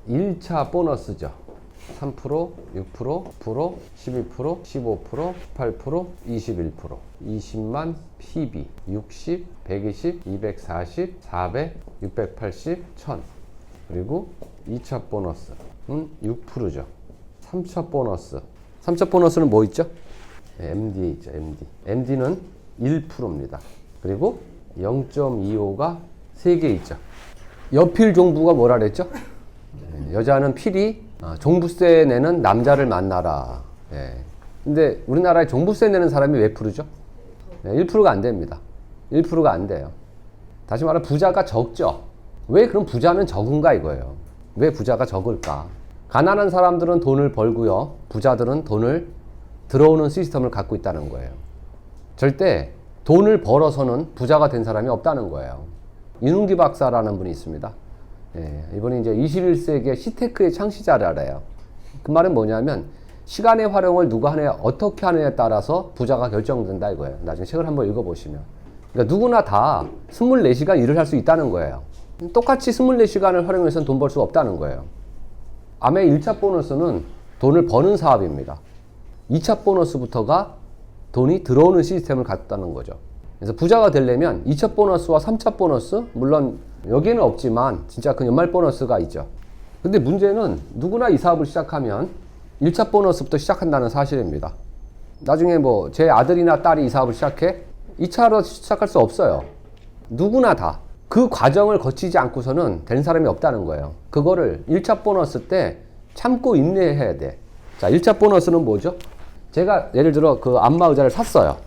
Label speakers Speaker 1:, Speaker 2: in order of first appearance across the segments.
Speaker 1: 1차 보너스죠. 3%, 6%, 9%, 12%, 15%, 18%, 21%. 20만 PB, 60, 120, 240, 400, 680, 1000. 그리고 2차 보너스는 6%죠. 3차 보너스. 3차 보너스는 뭐 있죠? MD 있죠, MD. MD는 1%입니다. 그리고 0.25가 3개 있죠. 여필 종부가 뭐라 그랬죠? 여자는 필이 종부세 내는 남자를 만나라. 예. 근데 우리나라에 종부세 내는 사람이 몇 프로죠? 1%가 안 됩니다. 1%가 안 돼요. 다시 말해 부자가 적죠. 왜 그럼 부자는 적은가 이거예요. 왜 부자가 적을까? 가난한 사람들은 돈을 벌고요. 부자들은 돈을 들어오는 시스템을 갖고 있다는 거예요. 절대 돈을 벌어서는 부자가 된 사람이 없다는 거예요. 이능기 박사라는 분이 있습니다. 예, 이분이 이제 21세기의 시테크의 창시자라래요. 그 말은 뭐냐면 시간의 활용을 누가 하느냐, 어떻게 하느냐에 따라서 부자가 결정된다 이거예요. 나중에 책을 한번 읽어보시면. 그러니까 누구나 다 24시간 일을 할 수 있다는 거예요. 똑같이 24시간을 활용해서는 돈 벌 수 없다는 거예요. 아메 1차 보너스는 돈을 버는 사업입니다. 2차 보너스부터가 돈이 들어오는 시스템을 갖다는 거죠. 그래서 부자가 되려면 2차 보너스와 3차 보너스, 물론 여기에는 없지만 진짜 그 연말 보너스가 있죠. 근데 문제는 누구나 이 사업을 시작하면 1차 보너스부터 시작한다는 사실입니다. 나중에 뭐 제 아들이나 딸이 이 사업을 시작해 2차로 시작할 수 없어요. 누구나 다 그 과정을 거치지 않고서는 된 사람이 없다는 거예요. 그거를 1차 보너스 때 참고 인내해야 돼. 자, 1차 보너스는 뭐죠? 제가 예를 들어 그 안마 의자를 샀어요.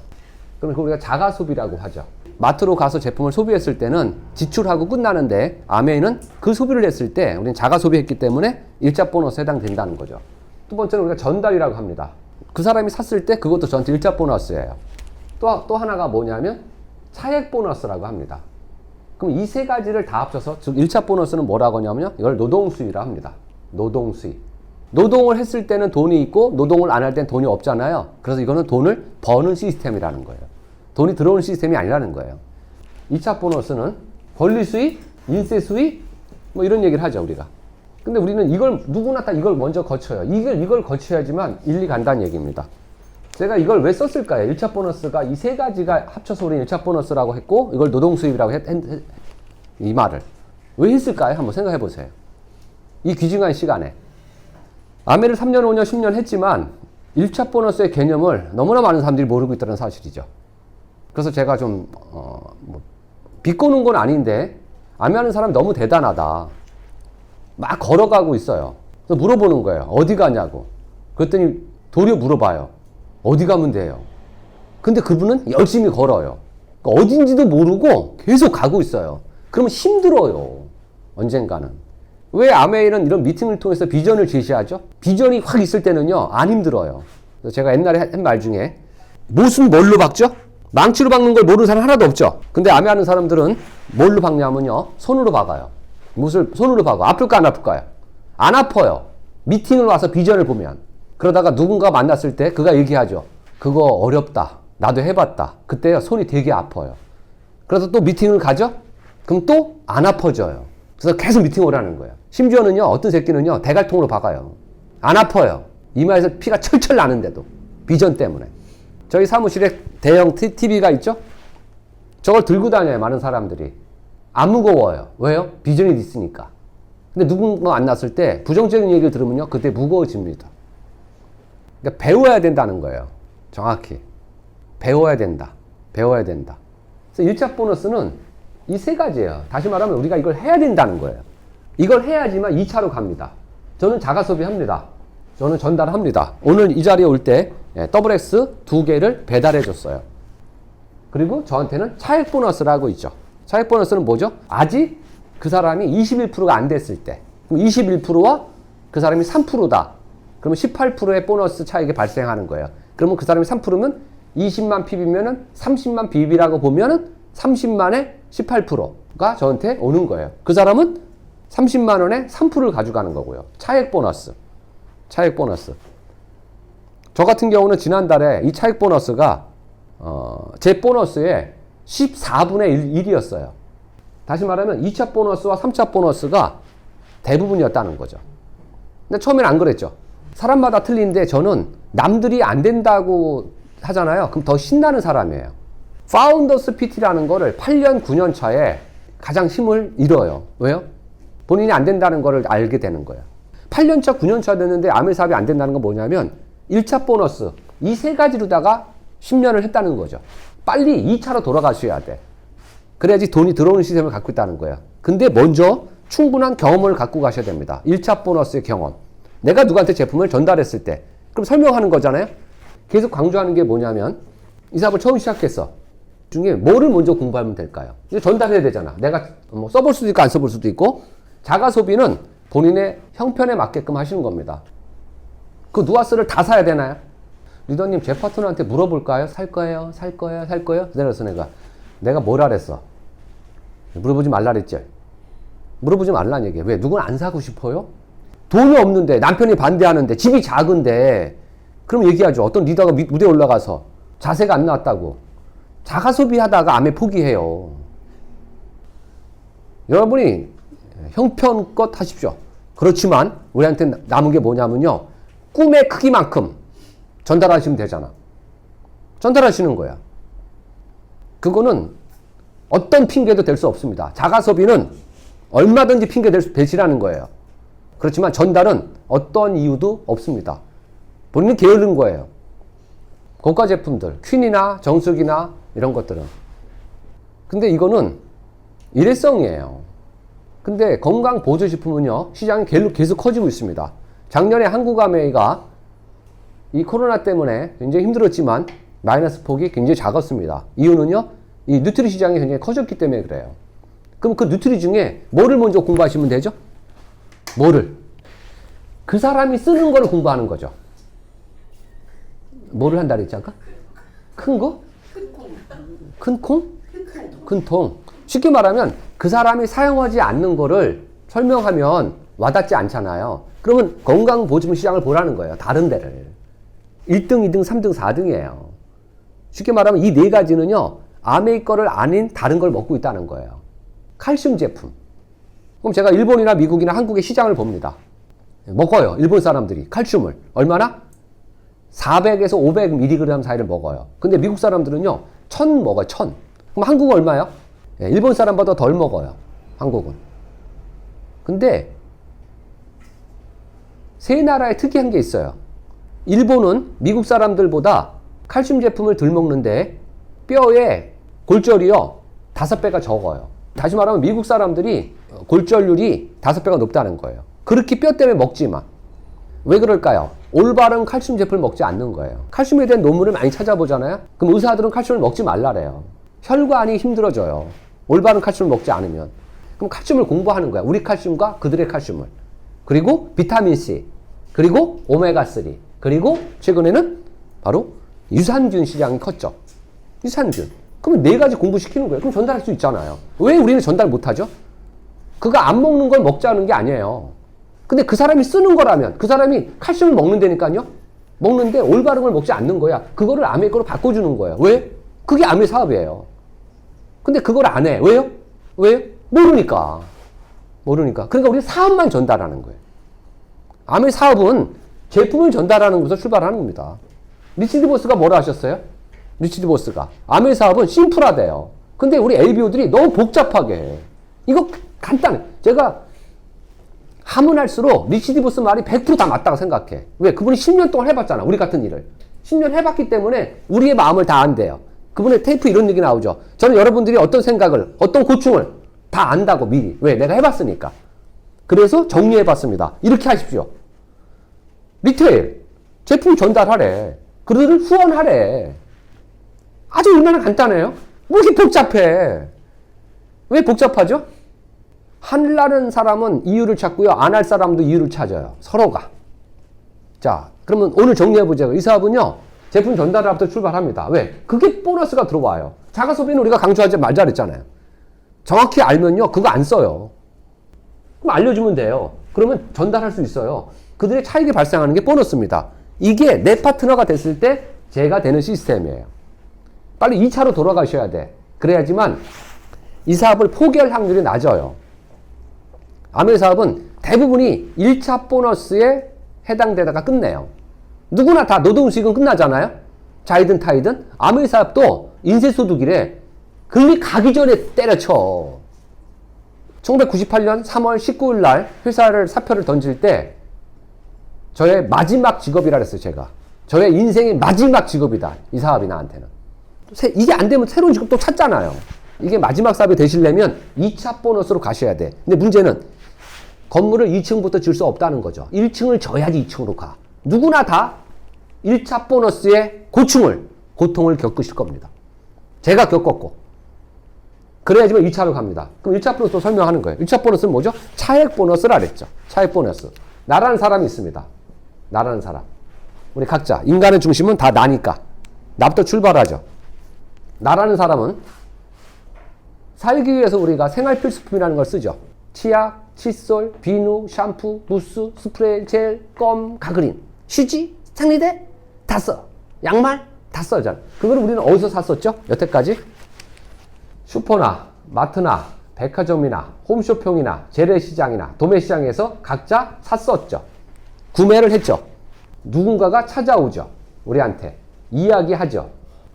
Speaker 1: 그럼 그걸 우리가 자가 소비라고 하죠. 마트로 가서 제품을 소비했을 때는 지출하고 끝나는데 아메이는 그 소비를 했을 때 우리는 자가 소비했기 때문에 1차 보너스에 해당된다는 거죠. 두 번째는 우리가 전달이라고 합니다. 그 사람이 샀을 때 그것도 저한테 1차 보너스예요. 또 하나가 뭐냐면 차액 보너스라고 합니다. 그럼 이 세 가지를 다 합쳐서 즉 1차 보너스는 뭐라고 하냐면요. 이걸 노동수입이라고 합니다. 노동수입. 노동을 했을 때는 돈이 있고 노동을 안 할 때는 돈이 없잖아요. 그래서 이거는 돈을 버는 시스템이라는 거예요. 돈이 들어오는 시스템이 아니라는 거예요. 2차 보너스는 권리 수입, 인세 수입 뭐 이런 얘기를 하죠 우리가. 근데 우리는 이걸 누구나 다 이걸 먼저 거쳐요. 이걸 거쳐야지만 일리 간다는 얘기입니다. 제가 이걸 왜 썼을까요? 1차 보너스가 이 세 가지가 합쳐서 우리는 1차 보너스라고 했고 이걸 노동 수입이라고 이 말을 왜 했을까요? 한번 생각해 보세요. 이 귀중한 시간에 아메를 3년, 5년, 10년 했지만 1차 보너스의 개념을 너무나 많은 사람들이 모르고 있다는 사실이죠. 그래서 제가 좀 비꼬는 건 아닌데 아메 하는 사람이 너무 대단하다. 막 걸어가고 있어요. 그래서 물어보는 거예요. 어디 가냐고. 그랬더니 도리어 물어봐요. 어디 가면 돼요? 근데 그분은 열심히 걸어요. 그러니까 어딘지도 모르고 계속 가고 있어요. 그러면 힘들어요. 언젠가는. 왜 아메이는 이런 미팅을 통해서 비전을 제시하죠? 비전이 확 있을 때는요, 안 힘들어요. 그래서 제가 옛날에 한 말 중에, 못은 뭘로 박죠? 망치로 박는 걸 모르는 사람 하나도 없죠? 근데 아메 하는 사람들은 뭘로 박냐면요, 손으로 박아요. 못을 손으로 박아. 아플까, 안 아플까요? 안 아파요. 미팅을 와서 비전을 보면. 그러다가 누군가 만났을 때 그가 얘기하죠. 그거 어렵다. 나도 해봤다. 그때 손이 되게 아파요. 그래서 또 미팅을 가죠? 그럼 또 안 아파져요. 그래서 계속 미팅을 오라는 거예요. 심지어는요, 어떤 새끼는요, 대갈통으로 박아요. 안 아파요. 이마에서 피가 철철 나는데도. 비전 때문에. 저희 사무실에 대형 TV가 있죠? 저걸 들고 다녀요, 많은 사람들이. 안 무거워요. 왜요? 비전이 있으니까. 근데 누군가 만났을 때 부정적인 얘기를 들으면요, 그때 무거워집니다. 그러니까 배워야 된다는 거예요. 정확히. 배워야 된다. 배워야 된다. 그래서 1차 보너스는 이 세 가지예요. 다시 말하면 우리가 이걸 해야 된다는 거예요. 이걸 해야지만 2차로 갑니다. 저는 자가 소비합니다. 저는 전달합니다. 오늘 이 자리에 올 때 WX 2개를 배달해 줬어요. 그리고 저한테는 차액 보너스라고 있죠. 차액 보너스는 뭐죠? 아직 그 사람이 21%가 안 됐을 때. 그럼 21%와 그 사람이 3%다. 그러면 18%의 보너스 차익이 발생하는 거예요. 그러면 그 사람이 3%면 20만 PB면은 30만 BB라고 보면은 30만에 18%가 저한테 오는 거예요. 그 사람은 30만 원에 3%를 가져가는 거고요. 차액 보너스. 차액 보너스. 저 같은 경우는 지난달에 이 차액 보너스가 제 보너스의 14분의 1이었어요. 다시 말하면 2차 보너스와 3차 보너스가 대부분이었다는 거죠. 근데 처음에는 안 그랬죠. 사람마다 틀린데 저는 남들이 안 된다고 하잖아요. 그럼 더 신나는 사람이에요. 파운더스 PT라는 거를 8년, 9년 차에 가장 힘을 잃어요. 왜요? 본인이 안 된다는 거를 알게 되는 거예요. 8년 차, 9년 차 됐는데 아메 사업이 안 된다는 건 뭐냐면 1차 보너스 이 세 가지로다가 10년을 했다는 거죠. 빨리 2차로 돌아가셔야 돼. 그래야지 돈이 들어오는 시스템을 갖고 있다는 거예요. 근데 먼저 충분한 경험을 갖고 가셔야 됩니다. 1차 보너스의 경험. 내가 누구한테 제품을 전달했을 때 그럼 설명하는 거잖아요. 계속 강조하는 게 뭐냐면 이 사업을 처음 시작했어. 중에 뭐를 먼저 공부하면 될까요? 이제 전달해야 되잖아. 내가 뭐 써볼 수도 있고 안 써볼 수도 있고 자가 소비는 본인의 형편에 맞게끔 하시는 겁니다. 그 누아스를 다 사야 되나요? 리더님 제 파트너한테 물어볼까요? 살 거예요? 살 거예요? 살 거예요? 그래서 내가 뭐라 그랬어? 물어보지 말라 그랬지? 물어보지 말라는 얘기야. 왜? 누군 안 사고 싶어요? 돈이 없는데 남편이 반대하는데 집이 작은데 그럼 얘기하죠. 어떤 리더가 무대에 올라가서 자세가 안 나왔다고 자가 소비하다가 암에 포기해요. 여러분이 형편껏 하십시오. 그렇지만 우리한테 남은 게 뭐냐면요. 꿈의 크기만큼 전달하시면 되잖아. 전달하시는 거야. 그거는 어떤 핑계도 될 수 없습니다. 자가 소비는 얼마든지 핑계 대시라는 거예요. 그렇지만 전달은 어떤 이유도 없습니다. 본인이 게으른 거예요. 고가 제품들, 퀸이나 정수기나 이런 것들은. 근데 이거는 일회성이에요. 근데 건강보조식품은요, 시장이 계속 커지고 있습니다. 작년에 한국아메이가 이 코로나 때문에 굉장히 힘들었지만 마이너스 폭이 굉장히 작았습니다. 이유는요, 이 뉴트리 시장이 굉장히 커졌기 때문에 그래요. 그럼 그 뉴트리 중에 뭐를 먼저 공부하시면 되죠? 뭐를? 그 사람이 쓰는 걸 공부하는 거죠. 뭐를 한다 그랬지 아까? 큰 거? 큰 콩? 큰 통. 쉽게 말하면 그 사람이 사용하지 않는 거를 설명하면 와닿지 않잖아요. 그러면 건강보조품 시장을 보라는 거예요. 다른 데를. 1등, 2등, 3등, 4등이에요. 쉽게 말하면 이 네 가지는요. 아메이 거를 아닌 다른 걸 먹고 있다는 거예요. 칼슘 제품. 그럼 제가 일본이나 미국이나 한국의 시장을 봅니다. 먹어요. 일본 사람들이 칼슘을. 얼마나? 400에서 500mg 사이를 먹어요. 근데 미국 사람들은요. 1000 먹어요. 1000. 그럼 한국은 얼마요? 일본 사람보다 덜 먹어요. 한국은. 근데 세 나라에 특이한 게 있어요. 일본은 미국 사람들보다 칼슘 제품을 덜 먹는데 뼈의 골절이요. 5배가 적어요. 다시 말하면 미국 사람들이 골절률이 5배가 높다는 거예요. 그렇게 뼈 때문에 먹지 마. 왜 그럴까요? 올바른 칼슘 제품을 먹지 않는 거예요. 칼슘에 대한 논문을 많이 찾아보잖아요. 그럼 의사들은 칼슘을 먹지 말라래요. 혈관이 힘들어져요. 올바른 칼슘을 먹지 않으면. 그럼 칼슘을 공부하는 거야. 우리 칼슘과 그들의 칼슘을. 그리고 비타민C. 그리고 오메가3. 그리고 최근에는 바로 유산균 시장이 컸죠. 유산균. 그럼 네 가지 공부시키는 거예요. 그럼 전달할 수 있잖아요. 왜 우리는 전달 못하죠? 그가 안 먹는 걸 먹자는 게 아니에요. 근데 그 사람이 쓰는 거라면 그 사람이 칼슘을 먹는다니까요. 먹는데 올바른 걸 먹지 않는 거야. 그거를 아메 거로 바꿔주는 거예요. 왜? 그게 아메 사업이에요. 근데 그걸 안 해. 왜요? 왜요? 모르니까. 그러니까 우리 사업만 전달하는 거예요. 아메 사업은 제품을 전달하는 것에서 출발하는 겁니다. 리치드 보스가 뭐라 하셨어요? 리치드 보스가 아메 사업은 심플하대요. 근데 우리 LBO들이 너무 복잡하게 해. 이거 간단해. 제가 하면 할수록 리치드 보스 말이 100% 다 맞다고 생각해. 왜? 그분이 10년 동안 해봤잖아. 우리 같은 일을. 10년 해봤기 때문에 우리의 마음을 다 안대요. 그분의 테이프 이런 얘기 나오죠. 저는 여러분들이 어떤 생각을, 어떤 고충을 다 안다고 미리. 왜? 내가 해봤으니까. 그래서 정리해봤습니다. 이렇게 하십시오. 리테일. 제품 전달하래. 그들을 후원하래. 아주 얼마나 간단해요? 뭐 이렇게 복잡해? 왜 복잡하죠? 하려는 사람은 이유를 찾고요. 안 할 사람도 이유를 찾아요. 서로가. 자, 그러면 오늘 정리해보자고요. 이 사업은요. 제품 전달부터 출발합니다. 왜? 그게 보너스가 들어와요. 자가 소비는 우리가 강조하지 말자 그랬잖아요. 정확히 알면요. 그거 안 써요. 그럼 알려주면 돼요. 그러면 전달할 수 있어요. 그들의 차익이 발생하는 게 보너스입니다. 이게 내 파트너가 됐을 때 제가 되는 시스템이에요. 빨리 2차로 돌아가셔야 돼. 그래야지만 이 사업을 포기할 확률이 낮아요.
Speaker 2: 아메 사업은 대부분이 1차 보너스에 해당되다가 끝내요. 누구나 다 노동수익은 끝나잖아요. 자이든 타이든. 아메 사업도 인쇄소득이래. 금리 가기 전에 때려쳐. 1998년 3월 19일 날 회사를 사표를 던질 때 저의 마지막 직업이라 그랬어요, 제가. 저의 인생의 마지막 직업이다. 이 사업이 나한테는. 이게 안 되면 새로운 직업 또 찾잖아요. 이게 마지막 사업이 되시려면 2차 보너스로 가셔야 돼. 근데 문제는 건물을 2층부터 질 수 없다는 거죠. 1층을 져야지 2층으로 가. 누구나 다 1차 보너스의 고통을 겪으실 겁니다. 제가 겪었고. 그래야지만 2차로 갑니다. 그럼 1차 보너스로 설명하는 거예요. 1차 보너스는 뭐죠? 차액 보너스라 그랬죠. 차액 보너스. 나라는 사람이 있습니다. 나라는 사람. 우리 각자. 인간의 중심은 다 나니까. 나부터 출발하죠. 나라는 사람은 살기 위해서 우리가 생활 필수품이라는 걸 쓰죠. 치약, 칫솔, 비누, 샴푸, 무스, 스프레이, 젤, 껌, 가그린. 휴지, 생리대 다 써. 양말 다 써잖아. 그걸 우리는 어디서 샀었죠? 여태까지? 슈퍼나 마트나 백화점이나 홈쇼핑이나 재래시장이나 도매시장에서 각자 샀었죠. 구매를 했죠. 누군가가 찾아오죠. 우리한테 이야기하죠.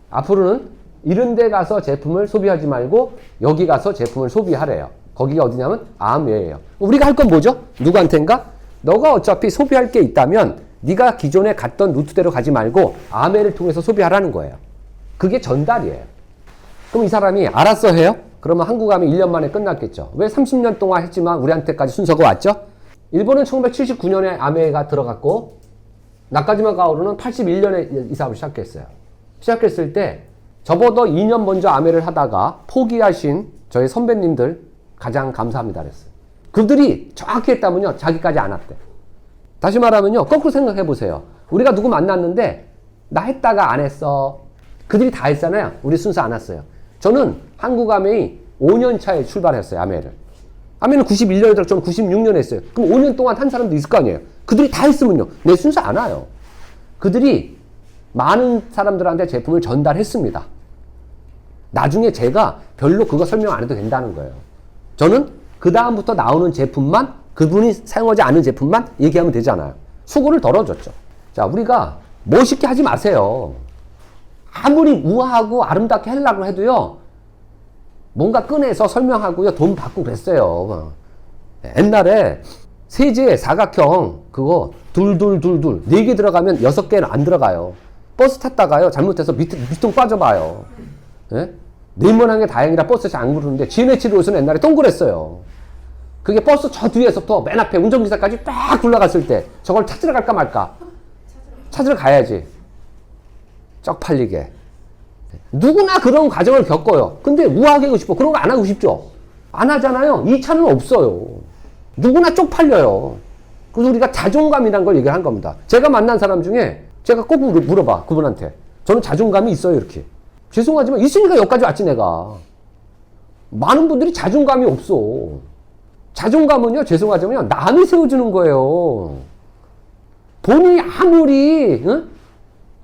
Speaker 2: 앞으로는 이런 데 가서 제품을 소비하지 말고 여기 가서 제품을 소비하래요. 거기가 어디냐면 아메예요. 우리가 할 건 뭐죠? 누구한테인가? 너가 어차피 소비할 게 있다면 네가 기존에 갔던 루트대로 가지 말고 아메를 통해서 소비하라는 거예요. 그게 전달이에요. 그럼 이 사람이 알았어 해요? 그러면 한국 가면 1년 만에 끝났겠죠. 왜 30년 동안 했지만 우리한테까지 순서가 왔죠? 일본은 1979년에 아메가 들어갔고 나카지마 가오루는 81년에 이 사업을 시작했어요. 시작했을 때 저보다 2년 먼저 아메를 하다가 포기하신 저희 선배님들 가장 감사합니다 그랬어요. 그들이 정확히 했다면요. 자기까지 안 왔대. 다시 말하면요. 거꾸로 생각해 보세요. 우리가 누구 만났는데 나 했다가 안 했어. 그들이 다 했잖아요. 우리 순서 안 왔어요. 저는 한국 아메이 5년 차에 출발했어요. 아메를. 아메는 91년에 들어 저는 96년에 했어요. 그럼 5년 동안 한 사람도 있을 거 아니에요. 그들이 다 했으면요. 내 순서 안 와요. 그들이 많은 사람들한테 제품을 전달했습니다. 나중에 제가 별로 그거 설명 안 해도 된다는 거예요. 저는 그 다음부터 나오는 제품만 그분이 사용하지 않은 제품만 얘기하면 되잖아요. 수고를 덜어줬죠. 자, 우리가 멋있게 하지 마세요. 아무리 우아하고 아름답게 하려고 해도요. 뭔가 꺼내서 설명하고요. 돈 받고 그랬어요. 옛날에 세제 사각형 그거 둘둘둘둘 4개 들어가면 6개는 안 들어가요. 버스 탔다가요. 잘못해서 밑통 빠져봐요. 예? 네모난 게 다행이라 버스 잘 안 부르는데 GNH로에서는 옛날에 동그랬어요. 그게 버스 저 뒤에서부터 맨 앞에 운전기사까지 딱 굴러갔을 때 저걸 찾으러 갈까 말까? 찾으러 가야지. 쪽팔리게. 누구나 그런 과정을 겪어요. 근데 우아하게 하고 싶어. 그런 거 안 하고 싶죠? 안 하잖아요. 2차는 없어요. 누구나 쪽팔려요. 그래서 우리가 자존감이라는 걸 얘기를 한 겁니다. 제가 만난 사람 중에 제가 꼭 물어봐. 그분한테. 저는 자존감이 있어요. 이렇게. 죄송하지만 있으니까 여기까지 왔지 내가. 많은 분들이 자존감이 없어. 자존감은요. 죄송하지만요. 남이 세워주는 거예요. 본인이 아무리 응?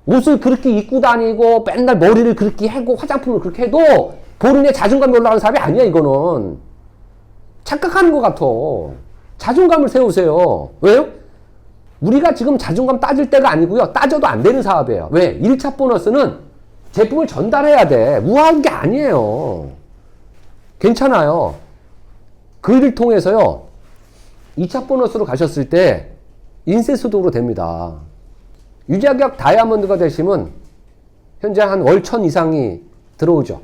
Speaker 2: 옷을 그렇게 입고 다니고 맨날 머리를 그렇게 하고 화장품을 그렇게 해도 본인의 자존감이 올라가는 사람이 아니야. 이거는. 착각하는 것 같아. 자존감을 세우세요. 왜요? 우리가 지금 자존감 따질 때가 아니고요. 따져도 안 되는 사업이에요. 왜? 1차 보너스는 제품을 전달해야 돼. 우아한 게 아니에요. 괜찮아요. 그 일을 통해서요. 2차 보너스로 가셨을 때 인쇄소득으로 됩니다. 유자격 다이아몬드가 되시면 현재 한 월천 이상이 들어오죠.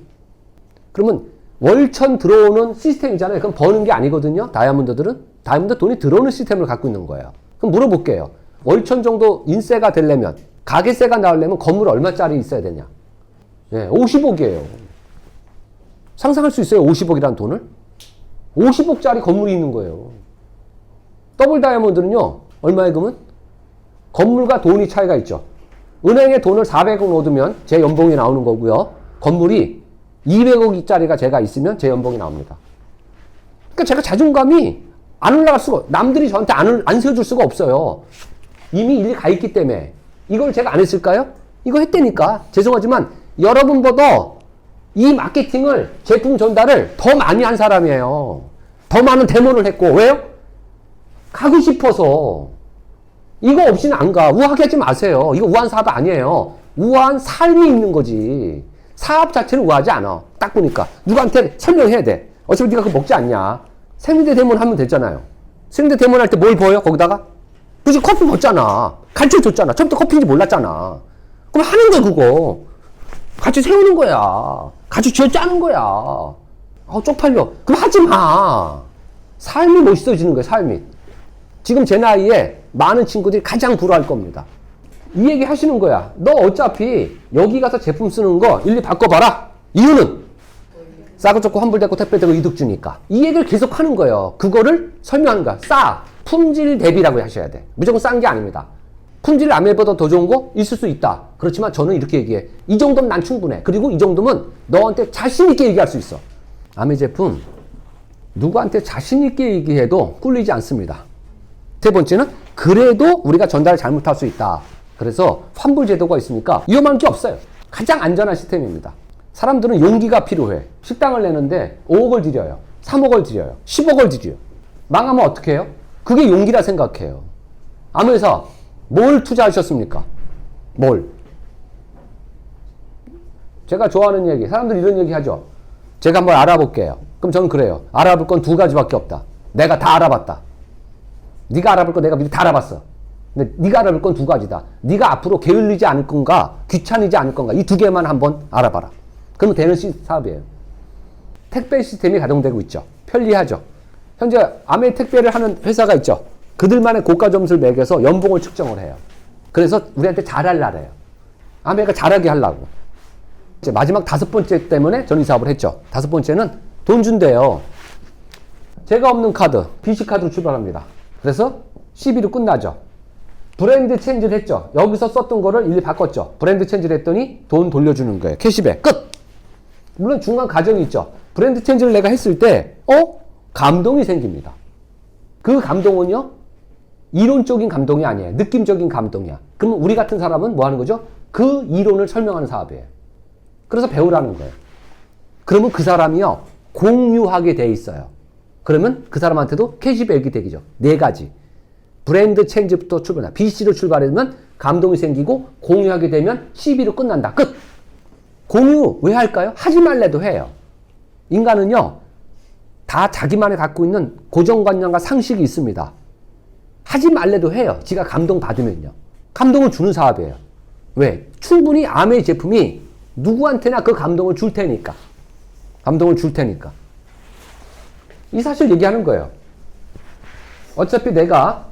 Speaker 2: 그러면 월천 들어오는 시스템이잖아요. 그럼 버는 게 아니거든요. 다이아몬드들은. 다이아몬드 돈이 들어오는 시스템을 갖고 있는 거예요. 그럼 물어볼게요. 월천 정도 인세가 되려면 가게세가 나오려면 건물 얼마짜리 있어야 되냐? 예, 50억이에요. 상상할 수 있어요? 50억이라는 돈을? 50억짜리 건물이 있는 거예요. 더블 다이아몬드는요. 얼마에 그러면? 건물과 돈이 차이가 있죠. 은행에 돈을 400억 넣어두면 제 연봉이 나오는 거고요. 건물이 200억짜리가 제가 있으면 제 연봉이 나옵니다. 그러니까 제가 자존감이 안 올라갈 수가, 남들이 저한테 안 세워줄 수가 없어요. 이미 일이 가 있기 때문에. 이걸 제가 안 했을까요? 이거 했다니까. 죄송하지만 여러분보다 이 마케팅을, 제품 전달을 더 많이 한 사람이에요. 더 많은 데모를 했고. 왜요? 가고 싶어서. 이거 없이는 안 가. 우아하게 하지 마세요. 이거 우아한 사업 아니에요. 우아한 삶이 있는 거지. 사업 자체는 우아하지 않아. 딱 보니까. 누구한테 설명해야 돼. 어차피 네가 그거 먹지 않냐. 생리대 대문 하면 되잖아요. 생리대 대문 할 때 뭘 보여? 거기다가? 그치, 커피 먹잖아. 가르쳐 줬잖아. 처음부터 커피인지 몰랐잖아. 그럼 하는 거야, 그거. 같이 세우는 거야. 같이 쥐어 짜는 거야. 쪽팔려. 그럼 하지 마. 삶이 멋있어지는 거야, 삶이. 지금 제 나이에 많은 친구들이 가장 부러워할 겁니다. 이 얘기 하시는 거야. 너 어차피 여기 가서 제품 쓰는 거 일일이 바꿔봐라. 이유는 싸고 좋고 환불되고 택배되고 이득 주니까. 이 얘기를 계속 하는 거예요. 그거를 설명하는 거야. 싸. 품질 대비라고 하셔야 돼. 무조건 싼 게 아닙니다. 품질 남들보다 더 좋은 거 있을 수 있다. 그렇지만 저는 이렇게 얘기해. 이 정도면 난 충분해. 그리고 이 정도면 너한테 자신 있게 얘기할 수 있어. 아메 제품 누구한테 자신 있게 얘기해도 꿀리지 않습니다. 세 번째는 그래도 우리가 전달을 잘못할 수 있다. 그래서 환불 제도가 있으니까 위험한 게 없어요. 가장 안전한 시스템입니다. 사람들은 용기가 필요해. 식당을 내는데 5억을 들여요. 3억을 들여요. 10억을 들여요. 망하면 어떻게 해요? 그게 용기라 생각해요. 아무회사 뭘 투자하셨습니까? 뭘? 제가 좋아하는 얘기, 사람들이 이런 얘기 하죠. 제가 한번 알아볼게요. 그럼 저는 그래요. 알아볼 건 두 가지밖에 없다. 내가 다 알아봤다. 네가 알아볼 거 내가 미리 다 알아봤어. 근데 네가 알아볼 건 두 가지다. 네가 앞으로 게을리지 않을 건가, 귀찮이지 않을 건가, 이 두 개만 한번 알아봐라. 그러면 되는 사업이에요. 택배 시스템이 가동되고 있죠. 편리하죠. 현재 아메 택배를 하는 회사가 있죠. 그들만의 고가 점수를 매겨서 연봉을 측정을 해요. 그래서 우리한테 잘하려 해요. 아메가 잘하게 하려고. 이제 마지막 5번째 때문에 저는 이 사업을 했죠. 5번째는 돈 준대요. 제가 없는 카드, BC카드로 출발합니다. 그래서 CB로 끝나죠. 브랜드 체인지를 했죠. 여기서 썼던 거를 일일이 바꿨죠. 브랜드 체인지를 했더니 돈 돌려주는 거예요. 캐시백 끝! 물론 중간 과정이 있죠. 브랜드 체인지를 내가 했을 때 감동이 생깁니다. 그 감동은요, 이론적인 감동이 아니에요. 느낌적인 감동이야. 그럼 우리 같은 사람은 뭐 하는 거죠? 그 이론을 설명하는 사업이에요. 그래서 배우라는 거예요. 그러면 그 사람이요, 공유하게 돼 있어요. 그러면 그 사람한테도 캐시백이 되죠. 4가지. 브랜드 체인지부터 출발한다. BC로 출발하면 감동이 생기고 공유하게 되면 CB로 끝난다. 끝! 공유 왜 할까요? 하지 말래도 해요. 인간은요, 다 자기만이 갖고 있는 고정관념과 상식이 있습니다. 하지 말래도 해요. 지가 감동 받으면요. 감동을 주는 사업이에요. 왜? 충분히 아메 제품이 누구한테나 그 감동을 줄 테니까. 감동을 줄 테니까. 이 사실 얘기하는 거예요. 어차피 내가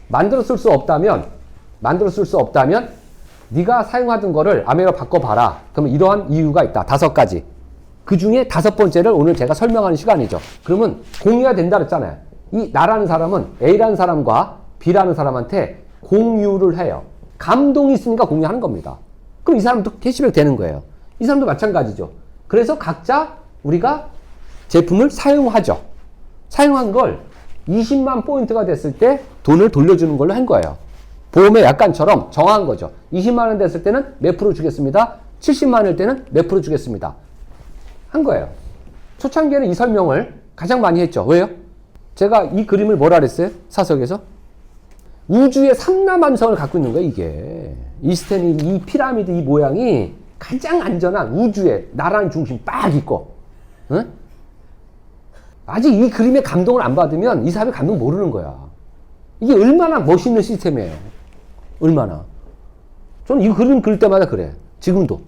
Speaker 2: 만들어 쓸 수 없다면 네가 사용하던 거를 아메로 바꿔봐라. 그러면 이러한 이유가 있다. 5가지. 그 중에 5번째를 오늘 제가 설명하는 시간이죠. 그러면 공유가 된다 그랬잖아요. 이 나라는 사람은 A라는 사람과 B라는 사람한테 공유를 해요. 감동이 있으니까 공유하는 겁니다. 그럼 이 사람도 캐시백 되는 거예요. 이 사람도 마찬가지죠. 그래서 각자 우리가 제품을 사용하죠. 사용한 걸 20만 포인트가 됐을 때 돈을 돌려주는 걸로 한 거예요. 보험의 약관처럼 정한 거죠. 20만 원 됐을 때는 몇 프로 주겠습니다. 70만 원일 때는 몇 프로 주겠습니다. 한 거예요. 초창기에는 이 설명을 가장 많이 했죠. 왜요? 제가 이 그림을 뭐라 그랬어요? 사석에서? 우주의 3남함성을 갖고 있는 거예요, 이게. 이 시스템이, 이 피라미드 이 모양이 가장 안전한 우주의 나라는 중심 딱 있고, 응? 아직 이 그림에 감동을 안 받으면 이 사람이 감동 모르는 거야. 이게 얼마나 멋있는 시스템이에요. 얼마나. 저는 이 그림 그릴 때마다 그래. 지금도.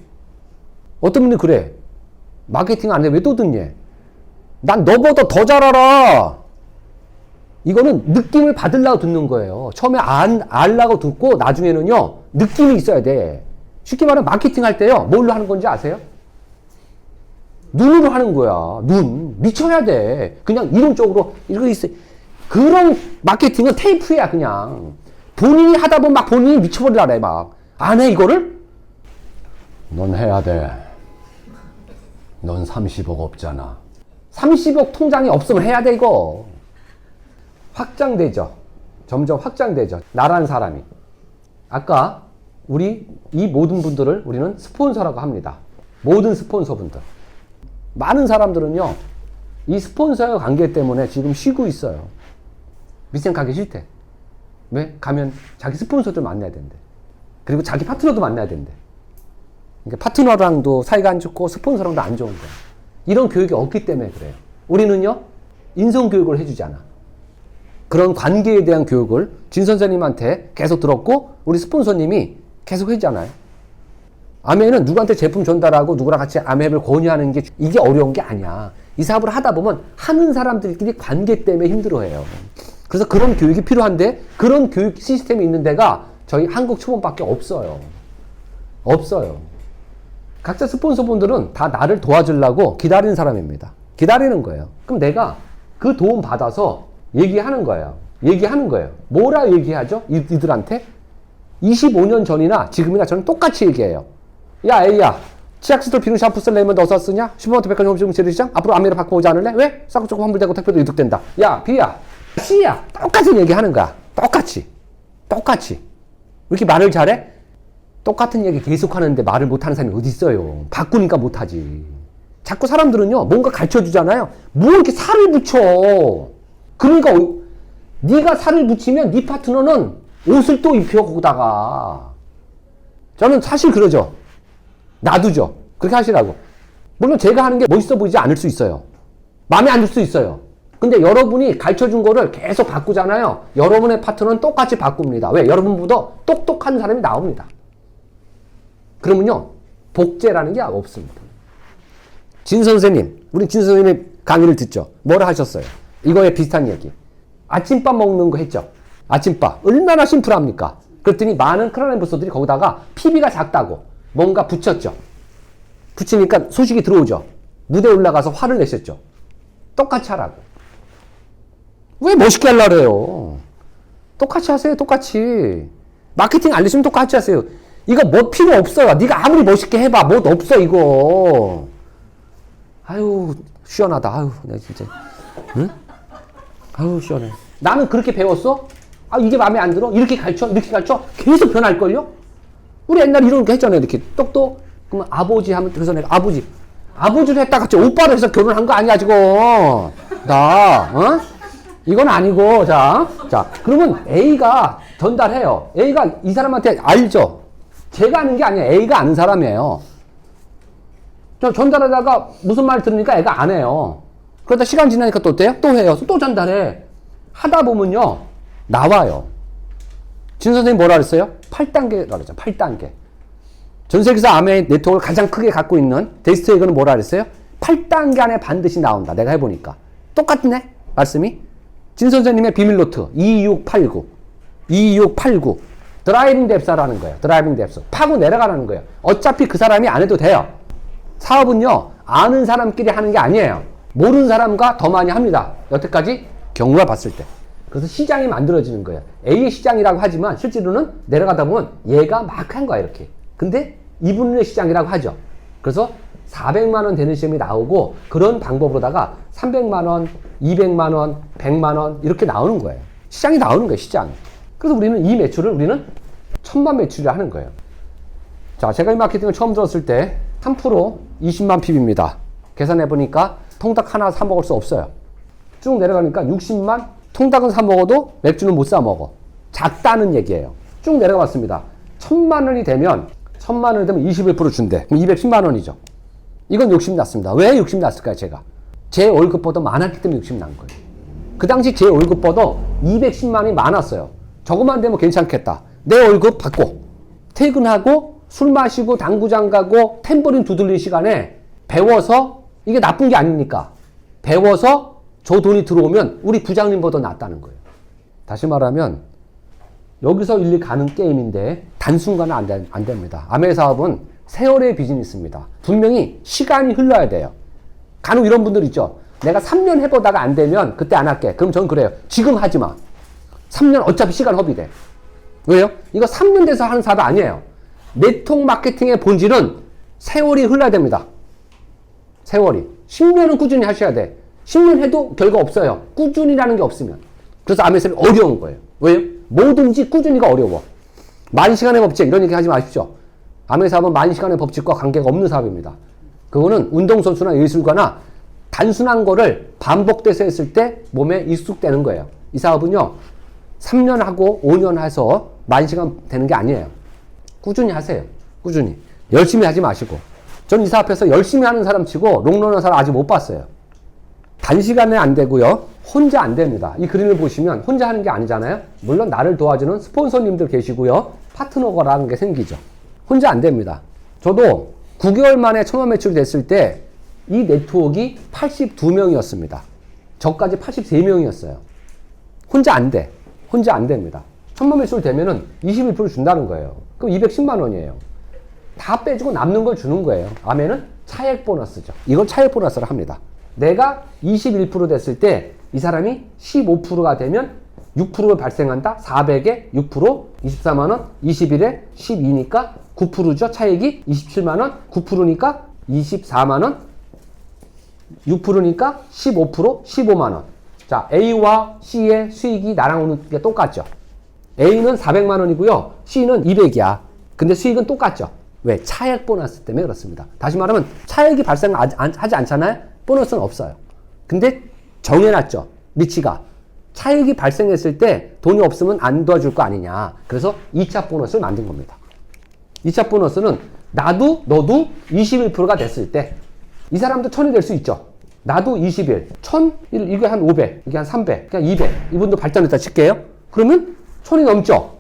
Speaker 2: 어떤 분이 그래. 마케팅 안 해. 왜 또 듣냐? 난 너보다 더 잘 알아. 이거는 느낌을 받으려고 듣는 거예요. 처음에 알라고 듣고 나중에는요, 느낌이 있어야 돼. 쉽게 말하면 마케팅 할 때요, 뭘로 하는 건지 아세요? 눈으로 하는 거야. 눈. 미쳐야 돼. 그냥 이론적으로 이거 있어. 그런 마케팅은 테이프야, 그냥. 본인이 하다 보면 막 본인이 미쳐버리라 그래, 막. 안 해, 이거를? 넌 해야 돼. 넌 30억 없잖아. 30억 통장이 없으면 해야 돼, 이거. 확장되죠. 점점 확장되죠. 나라는 사람이. 아까 우리 이 모든 분들을 우리는 스폰서라고 합니다. 모든 스폰서분들. 많은 사람들은요, 이 스폰서의 관계 때문에 지금 쉬고 있어요. 미생 가기 싫대. 왜? 가면 자기 스폰서들 만나야 된대. 그리고 자기 파트너도 만나야 된대. 그러니까 파트너랑도 사이가 안 좋고 스폰서랑도 안 좋은 거야. 이런 교육이 없기 때문에 그래요. 우리는요, 인성교육을 해주잖아. 그런 관계에 대한 교육을 진 선생님한테 계속 들었고, 우리 스폰서님이 계속 해주잖아요. 아메는 누구한테 제품 전달하고 누구랑 같이 아메를 권유하는 게 이게 어려운 게 아니야. 이 사업을 하다 보면 하는 사람들끼리 관계 때문에 힘들어해요. 그래서 그런 교육이 필요한데 그런 교육 시스템이 있는 데가 저희 한국 초본밖에 없어요. 없어요. 각자 스폰서분들은 다 나를 도와주려고 기다리는 사람입니다. 기다리는 거예요. 그럼 내가 그 도움 받아서 얘기하는 거예요. 얘기하는 거예요. 뭐라 얘기하죠? 이들한테? 25년 전이나 지금이나 저는 똑같이 얘기해요. 야, A야. 치약스톨 비누 샴푸 쓸려면 너 어디서 쓰냐? 슈퍼마트 백화점 홈쇼핑 재래시장? 앞으로 아메를 바꿔오지 않을래? 왜? 싸고 조금 환불되고 택배도 이득된다. 야, B야. C야. 똑같은 얘기하는 거야. 똑같이. 똑같이. 왜 이렇게 말을 잘해? 똑같은 얘기 계속 하는데 말을 못하는 사람이 어디 있어요? 바꾸니까 못하지. 자꾸 사람들은요, 뭔가 가르쳐주잖아요. 뭐 이렇게 살을 붙여. 그러니까 네가 살을 붙이면 네 파트너는 옷을 또 입혀 거기다가. 저는 사실 그러죠. 놔두죠. 그렇게 하시라고. 물론 제가 하는 게 멋있어 보이지 않을 수 있어요. 마음에 안 들 수 있어요. 근데 여러분이 가르쳐준 거를 계속 바꾸잖아요. 여러분의 파트너는 똑같이 바꿉니다. 왜? 여러분보다 똑똑한 사람이 나옵니다. 그러면요, 복제라는 게 없습니다. 진 선생님, 우리 진 선생님 강의를 듣죠. 뭐라 하셨어요? 이거에 비슷한 얘기. 아침밥 먹는 거 했죠. 아침밥. 얼마나 심플합니까? 그랬더니 많은 크라운 부서들이 거기다가 PB가 작다고 뭔가 붙였죠. 붙이니까 소식이 들어오죠. 무대에 올라가서 화를 내셨죠. 똑같이 하라고. 왜 멋있게 하려고 해요? 똑같이 하세요. 똑같이. 마케팅 알려주면 똑같이 하세요. 이거 뭐 필요 없어요. 네가 아무리 멋있게 해봐. 뭐 없어 이거. 아유 시원하다. 아유 내가 진짜. 응? 아유 시원해. 나는 그렇게 배웠어? 아 이게 마음에 안 들어? 이렇게 가르쳐? 이렇게 가르쳐? 계속 변할걸요? 우리 옛날에 이런 거 했잖아요. 이렇게 똑똑. 그러면 아버지 하면 그래서 내가 아버지를 했다가 오빠를 해서 결혼한 거 아니야 지금. 나 어? 이건 아니고 자 그러면 A가 전달해요. A가 이 사람한테 알죠. 제가 아는 게 아니에요. A가 아는 사람이에요. 저 전달하다가 무슨 말 들으니까 애가 안 해요. 그러다 시간 지나니까 또 어때요? 또 해요. 또 전달해. 하다 보면요. 나와요. 진 선생님 뭐라 그랬어요? 8단계라고 그랬죠. 8단계. 전 세계에서 아메 네트워크를 가장 크게 갖고 있는 데이스트웨이거는 뭐라 그랬어요? 8단계 안에 반드시 나온다. 내가 해보니까. 똑같네? 말씀이? 진 선생님의 비밀노트 2689. 2689. 드라이빙 뎁사라는 거예요. 드라이빙 뎁사. 파고 내려가라는 거예요. 어차피 그 사람이 안 해도 돼요. 사업은요. 아는 사람끼리 하는 게 아니에요. 모르는 사람과 더 많이 합니다. 여태까지 경우를 봤을 때. 그래서 시장이 만들어지는 거예요. A의 시장이라고 하지만 실제로는 내려가다 보면 얘가 막 한 거야 이렇게. 근데 이분의 시장이라고 하죠. 그래서 400만 원 되는 시험이 나오고 그런 방법으로다가 300만 원, 200만 원, 100만 원 이렇게 나오는 거예요. 시장이 나오는 거예요. 시장. 그래서 우리는 이 매출을 우리는 1000만 매출을 하는 거예요. 자, 제가 이 마케팅을 처음 들었을 때 3% 20만 PB입니다. 계산해 보니까 통닭 하나 사 먹을 수 없어요. 쭉 내려가니까 60만 통닭은 사 먹어도 맥주는 못 사 먹어. 작다는 얘기예요. 쭉 내려가 봤습니다. 1000만 원이 되면 21% 준대. 그럼 210만 원이죠. 이건 욕심 났습니다. 왜 욕심 났을까요, 제가? 제 월급보다 많았기 때문에 욕심 난 거예요. 그 당시 제 월급보다 210만 원이 많았어요. 저것만 되면 괜찮겠다. 내 월급 받고 퇴근하고 술 마시고 당구장 가고 탬버린 두들린 시간에 배워서 이게 나쁜 게 아닙니까? 배워서 저 돈이 들어오면 우리 부장님보다 낫다는 거예요. 다시 말하면 여기서 일리 가는 게임인데 단순간은 안 됩니다. 아메 사업은 세월의 비즈니스입니다. 분명히 시간이 흘러야 돼요. 간혹 이런 분들 있죠. 내가 3년 해보다가 안 되면 그때 안 할게. 그럼 전 그래요. 지금 하지 마. 3년 어차피 시간 허비돼. 왜요? 이거 3년 돼서 하는 사업 아니에요. 네트워크 마케팅의 본질은 세월이 흘러야 됩니다. 세월이. 10년은 꾸준히 하셔야 돼. 10년 해도 결과 없어요. 꾸준히라는 게 없으면. 그래서 아메 사업이 어려운 거예요. 왜요? 뭐든지 꾸준히가 어려워. 만시간의 법칙 이런 얘기 하지 마십시오. 아메 사업은 만시간의 법칙과 관계가 없는 사업입니다. 그거는 운동선수나 예술가나 단순한 거를 반복돼서 했을 때 몸에 익숙되는 거예요. 이 사업은요, 3년 하고 5년 해서 10,000시간 되는 게 아니에요. 꾸준히 하세요. 꾸준히. 열심히 하지 마시고. 전 이 사업에서 열심히 하는 사람 치고 롱런하는 사람 아직 못 봤어요. 단시간에 안 되고요. 혼자 안 됩니다. 이 그림을 보시면 혼자 하는 게 아니잖아요. 물론 나를 도와주는 스폰서님들 계시고요. 파트너라는 게 생기죠. 혼자 안 됩니다. 저도 9개월 만에 1,000만 매출이 됐을 때 이 네트워크가 82명이었습니다. 저까지 83명이었어요. 혼자 안 돼. 혼자 안 됩니다. 1,000만 매출 되면은 21% 준다는 거예요. 그럼 210만 원이에요. 다 빼주고 남는 걸 주는 거예요. 아멘은 차액 보너스죠. 이걸 차액 보너스를 합니다. 내가 21% 됐을 때 이 사람이 15%가 되면 6%가 발생한다. 400에 6%, 24만 원, 21에 12니까 9%죠. 차액이 27만 원, 9%니까 24만 원, 6%니까 15%, 15만 원. 자, A와 C의 수익이 나랑 오는 게 똑같죠. A는 400만 원이고요. C는 200이야. 근데 수익은 똑같죠. 왜? 차액 보너스 때문에 그렇습니다. 다시 말하면 차액이 발생하지 않잖아요? 보너스는 없어요. 근데 정해놨죠. 리치가. 차액이 발생했을 때 돈이 없으면 안 도와줄 거 아니냐. 그래서 2차 보너스를 만든 겁니다. 2차 보너스는 나도 너도 21%가 됐을 때 이 사람도 1000이 될 수 있죠. 나도 21, 1000, 이게 한 500, 이게 한 300, 그냥 200. 이분도 발전했다 칠게요. 그러면 1000이 넘죠.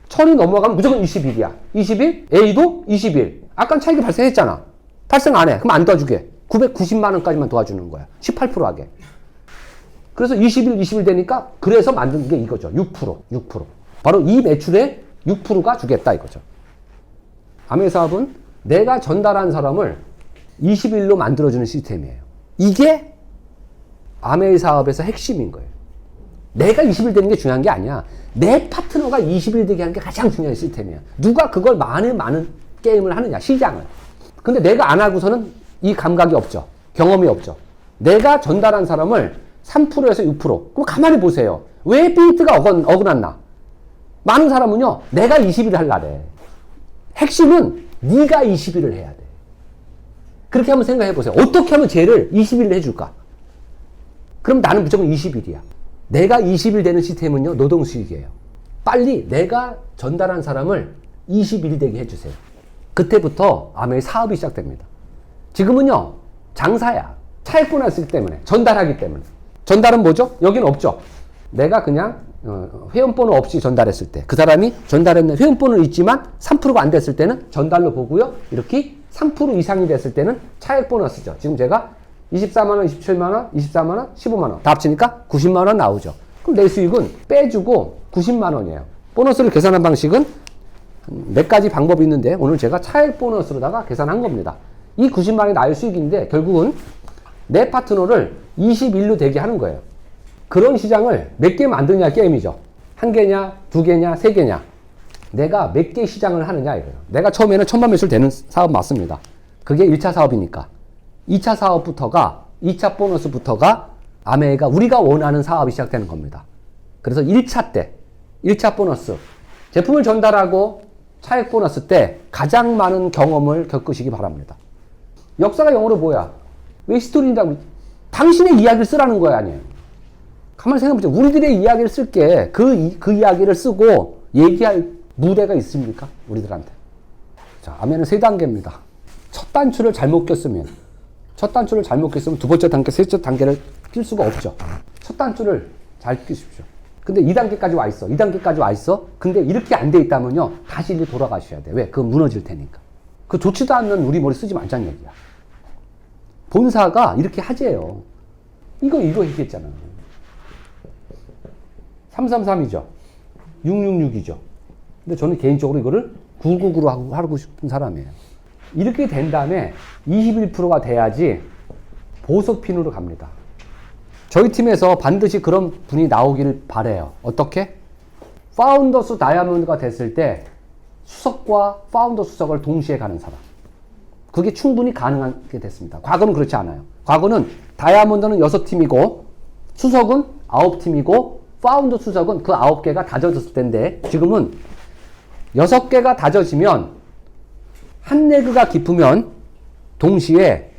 Speaker 2: 1000이 넘어가면 무조건 21이야. 21, A도 21. 아까 차익이 발생했잖아. 발생 안 해. 그럼 안 도와주게. 990만 원까지만 도와주는 거야. 18% 하게. 그래서 21 되니까 그래서 만든 게 이거죠. 6%. 바로 이 매출의 6%가 주겠다 이거죠. 아메 사업은 내가 전달한 사람을 20일로 만들어주는 시스템이에요. 이게 아메이 사업에서 핵심인 거예요. 내가 20일 되는 게 중요한 게 아니야. 내 파트너가 20일 되게 하는 게 가장 중요한 시스템이야. 누가 그걸 많은 게임을 하느냐, 시장을. 근데 내가 안 하고서는 이 감각이 없죠. 경험이 없죠. 내가 전달한 사람을 3%에서 6%. 그럼 가만히 보세요. 왜 비트가 어긋났나? 많은 사람은요, 내가 20일을 하려래. 핵심은 네가 20일을 해야 돼. 그렇게 한번 생각해 보세요. 어떻게 하면 쟤를 20일을 해줄까? 그럼 나는 무조건 20일이야. 내가 20일 되는 시스템은요, 노동수익이에요. 빨리 내가 전달한 사람을 20일 되게 해주세요. 그때부터 아메의 사업이 시작됩니다. 지금은요, 장사야. 차액 보너스 때문에, 전달하기 때문에. 전달은 뭐죠? 여기는 없죠. 내가 그냥 회원번호 없이 전달했을 때, 그 사람이 전달했는 회원번호는 있지만 3%가 안 됐을 때는 전달로 보고요. 이렇게 3% 이상이 됐을 때는 차액 보너스죠. 지금 제가 24만원, 27만원, 24만원, 15만원 다 합치니까 90만원 나오죠. 그럼 내 수익은 빼주고 90만원이에요. 보너스를 계산한 방식은 몇 가지 방법이 있는데 오늘 제가 차액 보너스로다가 계산한 겁니다. 이 90만원이 나의 수익인데 결국은 내 파트너를 21로 되게 하는 거예요. 그런 시장을 몇 개 만드냐 게임이죠. 한 개냐, 두 개냐, 세 개냐. 내가 몇 개 시장을 하느냐 이거예요. 내가 처음에는 1,000만 매출 되는 사업 맞습니다. 그게 1차 사업이니까. 2차 사업부터가 2차 보너스부터가 아메이가 우리가 원하는 사업이 시작되는 겁니다. 그래서 1차 때 1차 보너스 제품을 전달하고 차액 보너스 때 가장 많은 경험을 겪으시기 바랍니다. 역사가 영어로 뭐야? 왜 히스토리인다고? 당신의 이야기를 쓰라는 거야 아니에요. 가만히 생각해보죠. 우리들의 이야기를 쓸게 그 이야기를 쓰고 얘기할 무대가 있습니까? 우리들한테. 자, 아멘은 3단계입니다. 첫 단추를 잘못 꼈으면 두 번째 단계, 셋째 단계를 낄 수가 없죠. 첫 단추를 잘 끼십시오. 근데 2단계까지 와 있어. 2단계까지 와 있어. 근데 이렇게 안 돼 있다면요. 다시 일로 돌아가셔야 돼. 왜? 그건 무너질 테니까. 그 좋지도 않는 우리 머리 쓰지 말자는 얘기야. 본사가 이렇게 하재요. 이거 얘기했잖아. 333이죠. 666이죠. 근데 저는 개인적으로 이거를 999로 하고 싶은 사람이에요. 이렇게 된 다음에 21%가 돼야지 보석핀으로 갑니다. 저희 팀에서 반드시 그런 분이 나오기를 바래요. 어떻게? 파운더스 다이아몬드가 됐을 때 수석과 파운더 수석을 동시에 가는 사람. 그게 충분히 가능하게 됐습니다. 과거는 그렇지 않아요. 과거는 다이아몬드는 6팀이고 수석은 9팀이고 파운더 수석은 그 9개가 다져졌을 텐데 지금은 6개가 다져지면 한 레그가 깊으면 동시에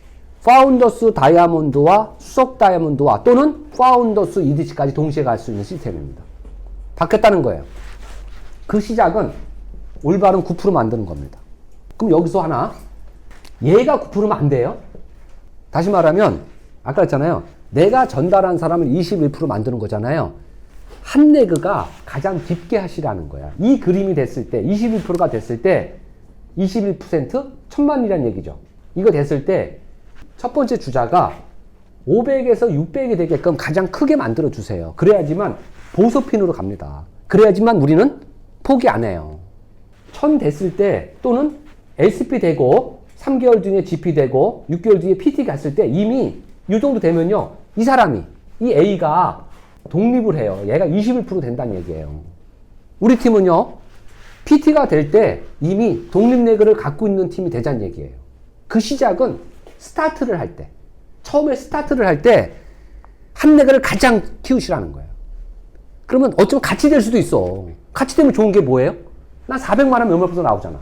Speaker 2: 파운더스 다이아몬드와 수석 다이아몬드와 또는 파운더스 EDC까지 동시에 갈 수 있는 시스템입니다. 바뀌었다는 거예요. 그 시작은 올바른 9% 만드는 겁니다. 그럼 여기서 하나, 얘가 9%면 안 돼요? 다시 말하면 아까 했잖아요. 내가 전달한 사람을 21% 만드는 거잖아요. 한 레그가 가장 깊게 하시라는 거야. 이 그림이 됐을 때 21%가 됐을 때 21% 1000만이라는 얘기죠. 이거 됐을 때 첫 번째 주자가 500에서 600이 되게끔 가장 크게 만들어 주세요. 그래야지만 보석핀으로 갑니다. 그래야지만 우리는 포기 안 해요. 1000 됐을 때 또는 SP 되고 3개월 뒤에 GP 되고 6개월 뒤에 PT 갔을 때 이미 이 정도 되면요. 이 사람이 이 A가 독립을 해요. 얘가 21% 된다는 얘기예요. 우리 팀은요. PT가 될 때 이미 독립 레그를 갖고 있는 팀이 되자는 얘기예요. 그 시작은 스타트를 할 때, 처음에 스타트를 할 때 한 레그를 가장 키우시라는 거예요. 그러면 어쩌면 같이 될 수도 있어. 같이 되면 좋은 게 뭐예요? 난 400만 원 몇몇 퍼센트 나오잖아.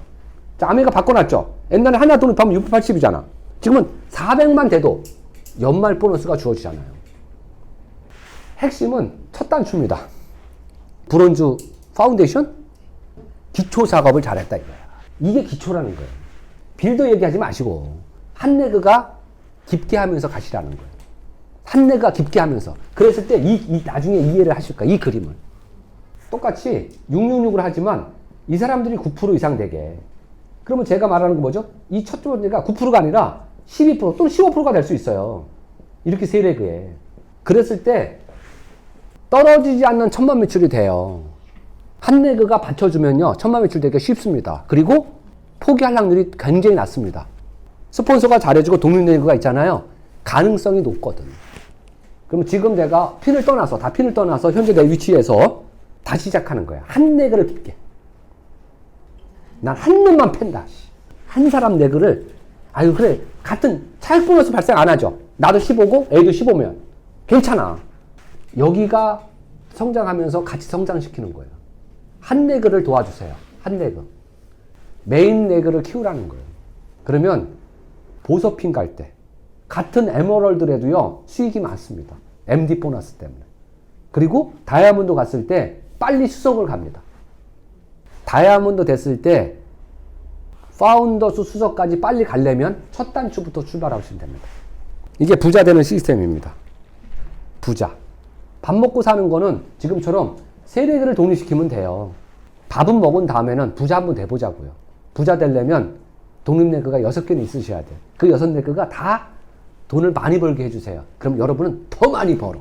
Speaker 2: 자, 아메리카 바꿔놨죠. 옛날에 하나 독립하면 680이잖아. 지금은 400만 돼도 연말 보너스가 주어지잖아요. 핵심은 첫 단추입니다. 브론즈 파운데이션? 기초 작업을 잘했다 이거야. 이게 기초라는 거예요. 빌더 얘기하지 마시고 한 레그가 깊게 하면서 가시라는 거예요. 한 레그가 깊게 하면서. 그랬을 때 나중에 이해를 하실 거야. 이 그림을. 똑같이 666을 하지만 이 사람들이 9% 이상 되게. 그러면 제가 말하는 거 뭐죠? 이 첫 번째가 9%가 아니라 12% 또는 15%가 될 수 있어요. 이렇게 세 레그에. 그랬을 때 떨어지지 않는 1000만 매출이 돼요. 한 레그가 받쳐주면요. 1000만 매출 되기가 쉽습니다. 그리고 포기할 확률이 굉장히 낮습니다. 스폰서가 잘해주고 독립 레그가 있잖아요. 가능성이 높거든. 그럼 지금 내가 핀을 떠나서 현재 내 위치에서 다시 시작하는 거야. 한 레그를 깊게. 난 한 놈만 팬다. 한 사람 레그를 아유 그래 같은 차익 보너스 발생 안 하죠. 나도 15고 A도 15면 괜찮아. 여기가 성장하면서 같이 성장시키는 거예요. 한 레그를 도와주세요. 한 레그. 메인 레그를 키우라는 거예요. 그러면 보석핀 갈 때 같은 에메랄드라도요 수익이 많습니다. MD 보너스 때문에. 그리고 다이아몬드 갔을 때 빨리 수석을 갑니다. 다이아몬드 됐을 때 파운더스 수석까지 빨리 가려면 첫 단추부터 출발하시면 됩니다. 이게 부자 되는 시스템입니다. 부자. 밥 먹고 사는 거는 지금처럼 세 레그를 독립시키면 돼요. 밥은 먹은 다음에는 부자 한번 돼보자고요. 부자 되려면 독립 레그가 6개는 있으셔야 돼요. 그 6레그가 다 돈을 많이 벌게 해주세요. 그럼 여러분은 더 많이 벌어.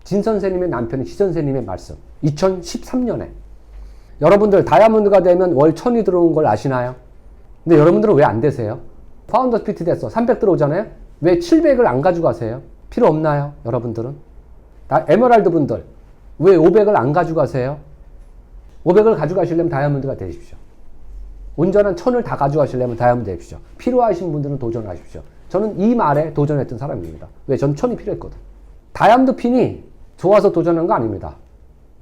Speaker 2: 진 선생님의 남편이 지 선생님의 말씀. 2013년에 여러분들 다이아몬드가 되면 월 1000이 들어오는 걸 아시나요? 근데 여러분들은 왜 안 되세요? 파운더 PT 됐어. 300 들어오잖아요? 왜 700을 안 가져가세요? 필요 없나요? 여러분들은? 에메랄드 분들 왜 500을 안 가져가세요? 500을 가져가시려면 다이아몬드가 되십시오. 온전한 1000을 다 가져가시려면 다이아몬드 되십시오. 필요하신 분들은 도전하십시오. 저는 이 말에 도전했던 사람입니다. 왜? 전 1000이 필요했거든. 다이아몬드 핀이 좋아서 도전한 거 아닙니다.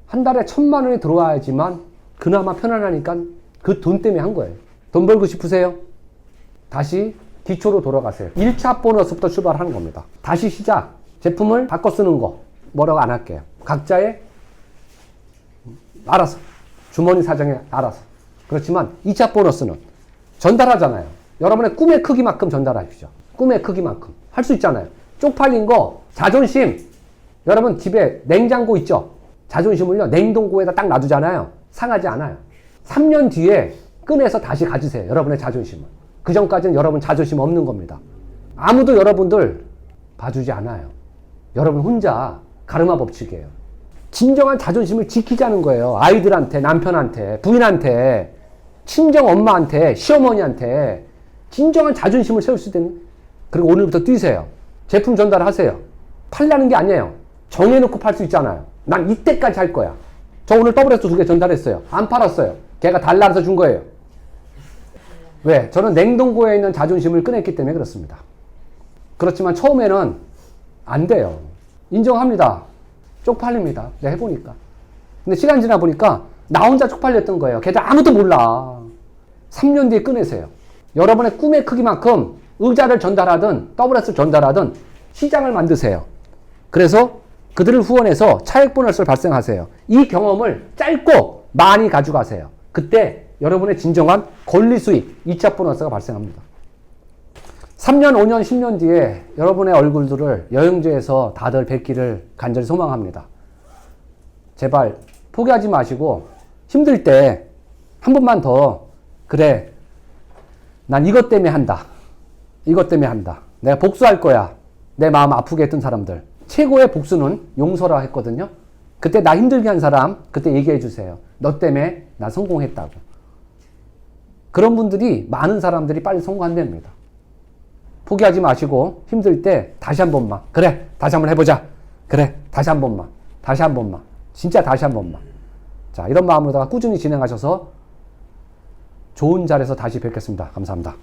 Speaker 2: 한 달에 1000만 원이 들어와야지만 그나마 편안하니까 그 돈 때문에 한 거예요. 돈 벌고 싶으세요? 다시 기초로 돌아가세요. 1차 보너스부터 출발하는 겁니다. 다시 시작. 제품을 바꿔 쓰는 거 뭐라고 안 할게요. 각자의 알아서 주머니 사정에 알아서. 그렇지만 2차 보너스는 전달하잖아요. 여러분의 꿈의 크기만큼 전달하십시오. 꿈의 크기만큼. 할 수 있잖아요. 쪽팔린 거, 자존심. 여러분 집에 냉장고 있죠? 자존심을요, 냉동고에다 딱 놔두잖아요. 상하지 않아요. 3년 뒤에 꺼내서 다시 가지세요. 여러분의 자존심을. 그 전까지는 여러분 자존심 없는 겁니다. 아무도 여러분들 봐주지 않아요. 여러분 혼자 가르마 법칙이에요. 진정한 자존심을 지키자는 거예요. 아이들한테, 남편한테, 부인한테, 친정 엄마한테, 시어머니한테 진정한 자존심을 세울 수 있는. 그리고 오늘부터 뛰세요. 제품 전달하세요. 팔라는 게 아니에요. 정해놓고 팔 수 있잖아요. 난 이때까지 할 거야. 저 오늘 더블에서 2개 전달했어요. 안 팔았어요. 걔가 달라서 준 거예요. 왜? 저는 냉동고에 있는 자존심을 꺼냈기 때문에 그렇습니다. 그렇지만 처음에는 안 돼요. 인정합니다. 쪽팔립니다. 내가 해보니까. 근데 시간 지나 보니까 나 혼자 쪽팔렸던 거예요. 걔들 아무도 몰라. 3년 뒤에 꺼내세요. 여러분의 꿈의 크기만큼 의자를 전달하든 WS 전달하든 시장을 만드세요. 그래서 그들을 후원해서 차액 보너스를 발생하세요. 이 경험을 짧고 많이 가져가세요. 그때 여러분의 진정한 권리 수익, 2차 보너스가 발생합니다. 3년, 5년, 10년 뒤에 여러분의 얼굴들을 여행지에서 다들 뵙기를 간절히 소망합니다. 제발 포기하지 마시고 힘들 때 한 번만 더 그래, 난 이것 때문에 한다. 이것 때문에 한다. 내가 복수할 거야. 내 마음 아프게 했던 사람들. 최고의 복수는 용서라 했거든요. 그때 나 힘들게 한 사람 그때 얘기해 주세요. 너 때문에 나 성공했다고. 그런 분들이 많은 사람들이 빨리 성공한답니다. 포기하지 마시고 힘들 때 다시 한 번만. 그래, 다시 한번 해보자. 그래, 다시 한 번만. 다시 한 번만. 진짜 다시 한 번만. 자, 이런 마음으로다가 꾸준히 진행하셔서 좋은 자리에서 다시 뵙겠습니다. 감사합니다.